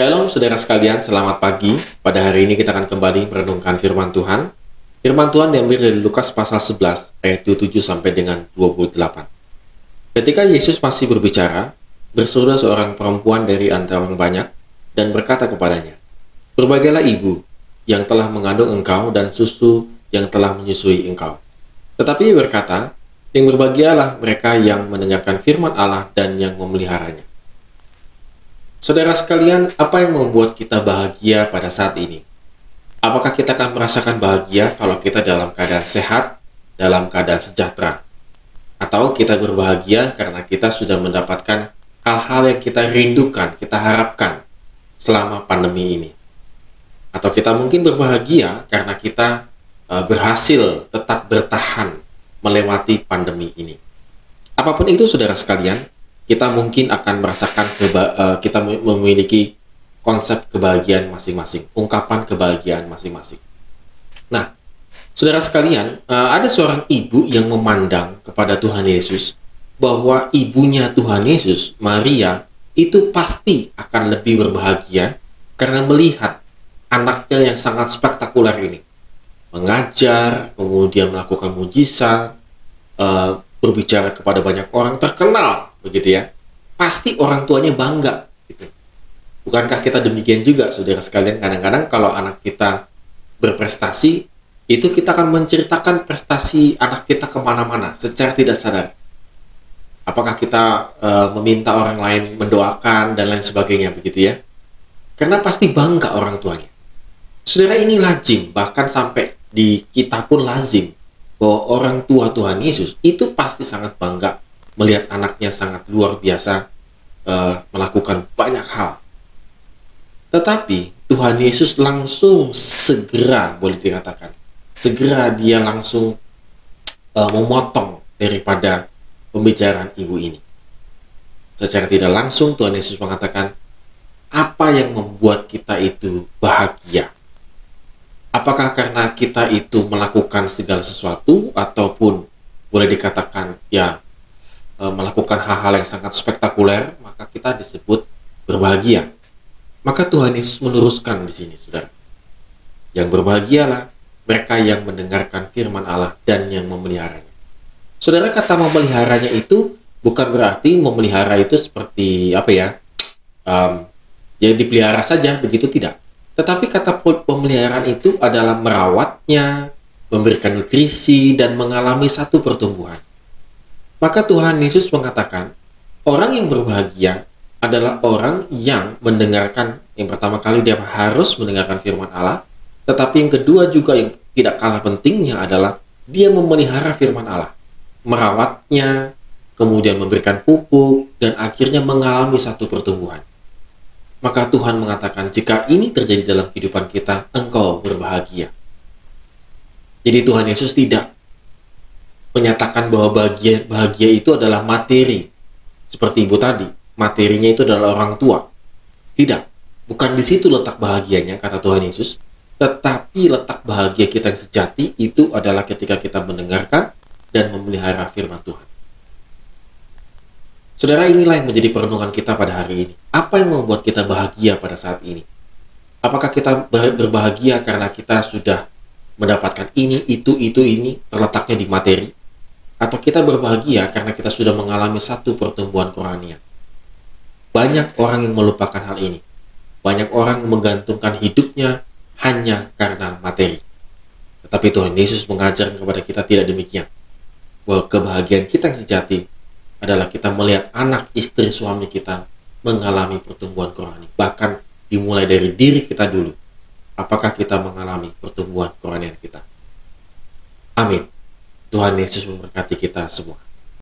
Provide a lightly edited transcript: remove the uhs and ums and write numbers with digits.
Shalom saudara sekalian, selamat pagi. Pada hari ini kita akan kembali merenungkan firman Tuhan. Firman Tuhan diambil dari Lukas pasal 11 ayat 27 sampai dengan 28. Ketika Yesus masih berbicara, berseru seorang perempuan dari antara orang banyak dan berkata kepadanya, "Berbahagialah ibu yang telah mengandung engkau dan susu yang telah menyusui engkau." Tetapi ia berkata, "Yang berbahagialah mereka yang mendengarkan firman Allah dan yang memeliharanya." Saudara sekalian, apa yang membuat kita bahagia pada saat ini? Apakah kita akan merasakan bahagia kalau kita dalam keadaan sehat, dalam keadaan sejahtera? Atau kita berbahagia karena kita sudah mendapatkan hal-hal yang kita rindukan, kita harapkan selama pandemi ini? Atau kita mungkin berbahagia karena kita berhasil tetap bertahan melewati pandemi ini? Apapun itu, saudara sekalian, kita mungkin akan merasakan kita memiliki konsep kebahagiaan masing-masing, ungkapan kebahagiaan masing-masing. Nah, saudara sekalian, ada seorang ibu yang memandang kepada Tuhan Yesus bahwa ibunya Tuhan Yesus, Maria, itu pasti akan lebih berbahagia karena melihat anaknya yang sangat spektakuler ini. Mengajar, kemudian melakukan mujizat, berbicara kepada banyak orang, terkenal, begitu ya. Pasti orang tuanya bangga gitu. Bukankah kita demikian juga, saudara sekalian? Kadang-kadang kalau anak kita berprestasi, itu kita akan menceritakan prestasi anak kita kemana-mana secara tidak sadar. Apakah kita meminta orang lain mendoakan dan lain sebagainya, begitu ya? Karena pasti bangga orang tuanya. Saudara, ini lazim, bahkan sampai di kita pun lazim, bahwa orang tua Tuhan Yesus itu pasti sangat bangga melihat anaknya sangat luar biasa melakukan banyak hal. Tetapi Tuhan Yesus langsung segera, boleh dikatakan, segera dia langsung memotong daripada pembicaraan ibu ini. Secara tidak langsung Tuhan Yesus mengatakan, apa yang membuat kita itu bahagia? Apakah karena kita itu melakukan segala sesuatu, ataupun boleh dikatakan ya melakukan hal-hal yang sangat spektakuler, maka kita disebut berbahagia. Maka Tuhan Yesus meneruskan di sini, saudara. Yang berbahagialah mereka yang mendengarkan firman Allah dan yang memeliharanya. Saudara, kata memeliharanya itu bukan berarti memelihara itu seperti apa ya? Ya dipelihara saja, begitu tidak. Tetapi kata pemeliharaan itu adalah merawatnya, memberikan nutrisi, dan mengalami satu pertumbuhan. Maka Tuhan Yesus mengatakan, orang yang berbahagia adalah orang yang mendengarkan, yang pertama kali dia harus mendengarkan firman Allah, tetapi yang kedua juga yang tidak kalah pentingnya adalah dia memelihara firman Allah, merawatnya, kemudian memberikan pupuk, dan akhirnya mengalami satu pertumbuhan. Maka Tuhan mengatakan, jika ini terjadi dalam kehidupan kita, engkau berbahagia. Jadi Tuhan Yesus tidak menyatakan bahwa bahagia itu adalah materi. Seperti ibu tadi, materinya itu adalah orang tua. Tidak, bukan di situ letak bahagianya, kata Tuhan Yesus. Tetapi letak bahagia kita yang sejati itu adalah ketika kita mendengarkan dan memelihara firman Tuhan. Saudara, inilah yang menjadi perenungan kita pada hari ini. Apa yang membuat kita bahagia pada saat ini? Apakah kita berbahagia karena kita sudah mendapatkan ini, ini, terletaknya di materi? Atau kita berbahagia karena kita sudah mengalami satu pertumbuhan rohania? Banyak orang yang melupakan hal ini. Banyak orang yang menggantungkan hidupnya hanya karena materi. Tetapi Tuhan Yesus mengajarkan kepada kita tidak demikian. Bahwa kebahagiaan kita yang sejati adalah kita melihat anak, istri, suami kita mengalami pertumbuhan rohani. Bahkan dimulai dari diri kita dulu. Apakah kita mengalami pertumbuhan kerohanian kita? Amin. Tuhan Yesus memberkati kita semua.